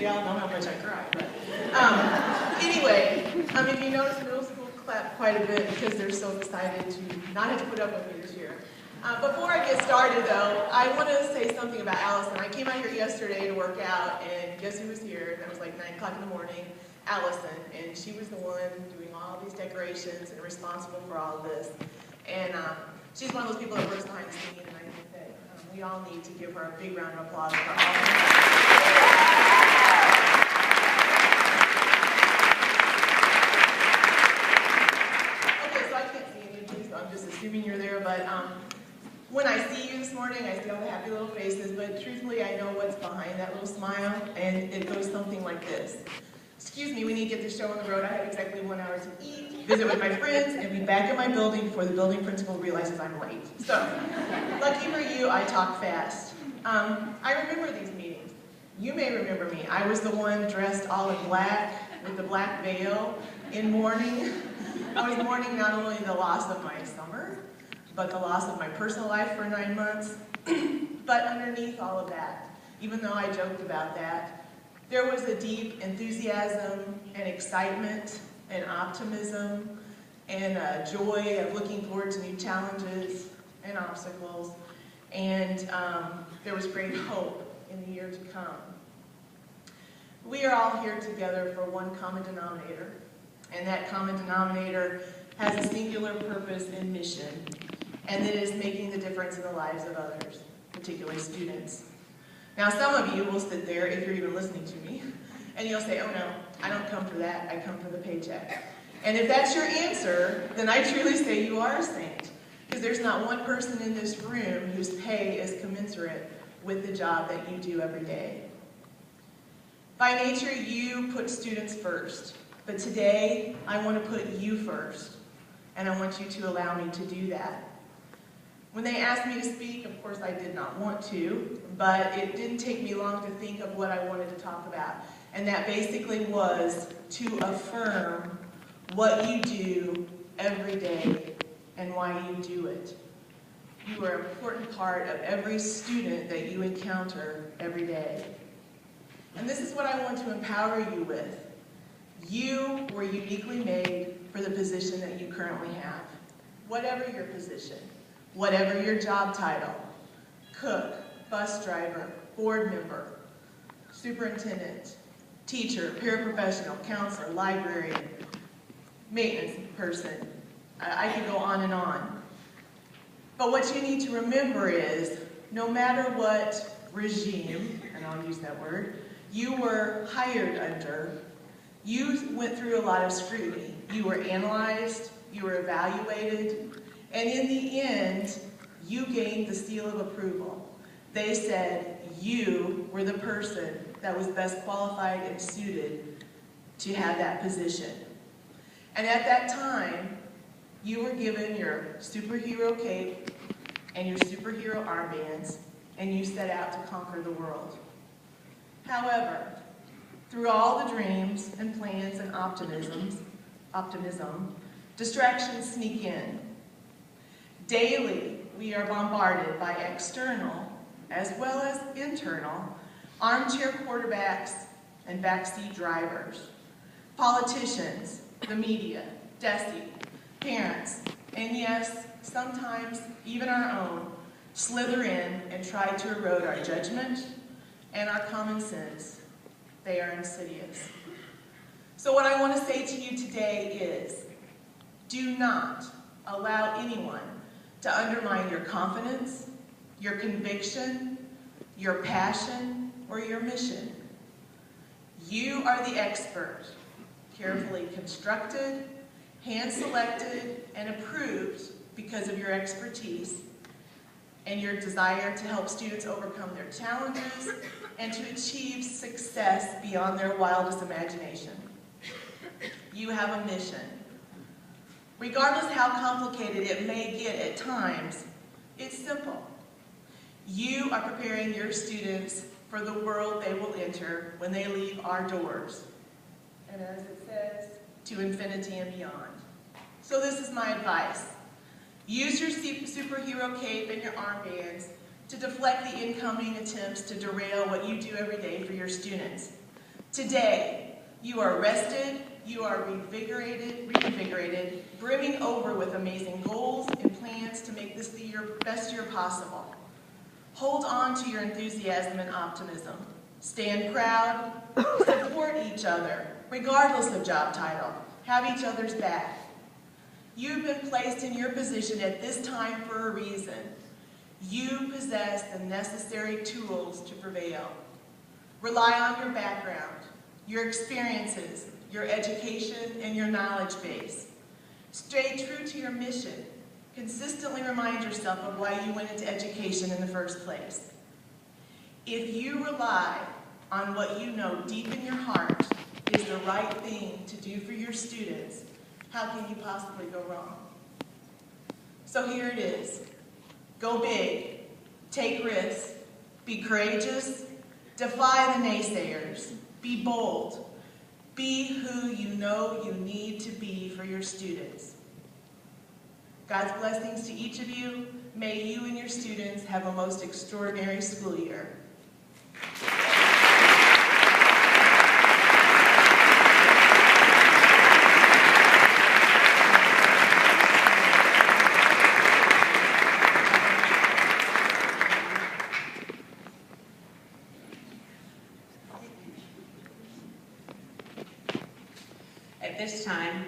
y'all know how much I cry. But anyway, if you notice, middle school clapped quite a bit because they're so excited to not have to put up with me this year. Before I get started, though, I want to say something about Allison. I came out here yesterday to work out, and guess who was here? That was like 9 o'clock in the morning. Allison, and she was the one doing all these decorations and responsible for all of this. And she's one of those people that works behind the scenes, and I think that we all need to give her a big round of applause for all of that. Okay, so I can't see any of you, so I'm just assuming you're there, but when I see you this morning, I see all the happy little faces, but truthfully, I know what's behind that little smile, and it goes something like this. Excuse me, we need to get this show on the road. I have exactly 1 hour to eat, visit with my friends, and be back at my building before the building principal realizes I'm late. So, lucky for you, I talk fast. I remember these meetings. You may remember me. I was the one dressed all in black with the black veil in mourning. I was mourning not only the loss of my summer, but the loss of my personal life for 9 months. But underneath all of that, even though I joked about that, there was a deep enthusiasm and excitement and optimism and a joy of looking forward to new challenges and obstacles. And there was great hope in the year to come. We are all here together for one common denominator, and that common denominator has a singular purpose and mission, and it is making the difference in the lives of others, particularly students. Now, some of you will sit there, if you're even listening to me, and you'll say, oh no, I don't come for that, I come for the paycheck. And if that's your answer, then I truly say you are a saint, because there's not one person in this room whose pay is commensurate with the job that you do every day. By nature, you put students first, but today, I want to put you first, and I want you to allow me to do that. When they asked me to speak, of course I did not want to, but it didn't take me long to think of what I wanted to talk about. And that basically was to affirm what you do every day and why you do it. You are an important part of every student that you encounter every day. And this is what I want to empower you with. You were uniquely made for the position that you currently have, whatever your position. Whatever your job title, cook, bus driver, board member, superintendent, teacher, paraprofessional, counselor, librarian, maintenance person. I could go on and on. But what you need to remember is, no matter what regime, and I'll use that word, you were hired under, you went through a lot of scrutiny. You were analyzed, you were evaluated, and in the end, you gained the seal of approval. They said you were the person that was best qualified and suited to have that position. And at that time, you were given your superhero cape and your superhero armbands, and you set out to conquer the world. However, through all the dreams and plans and optimism, distractions sneak in. Daily, we are bombarded by external, as well as internal, armchair quarterbacks and backseat drivers, politicians, the media, DESE, parents, and yes, sometimes even our own, slither in and try to erode our judgment and our common sense. They are insidious. So what I want to say to you today is, do not allow anyone to undermine your confidence, your conviction, your passion, or your mission. You are the expert, carefully constructed, hand-selected, and approved because of your expertise and your desire to help students overcome their challenges and to achieve success beyond their wildest imagination. You have a mission. Regardless how complicated it may get at times, it's simple. You are preparing your students for the world they will enter when they leave our doors. And as it says, to infinity and beyond. So this is my advice. Use your superhero cape and your armbands to deflect the incoming attempts to derail what you do every day for your students. Today, you are rested, you are reinvigorated, brimming over with amazing goals and plans to make this the best year possible. Hold on to your enthusiasm and optimism. Stand proud, support each other, regardless of job title. Have each other's back. You've been placed in your position at this time for a reason. You possess the necessary tools to prevail. Rely on your background, your experiences, your education, and your knowledge base. Stay true to your mission. Consistently remind yourself of why you went into education in the first place. If you rely on what you know deep in your heart is the right thing to do for your students, how can you possibly go wrong? So here it is. Go big, take risks, be courageous, defy the naysayers, be bold, be who you know you need to be for your students. God's blessings to each of you. May you and your students have a most extraordinary school year. At this time,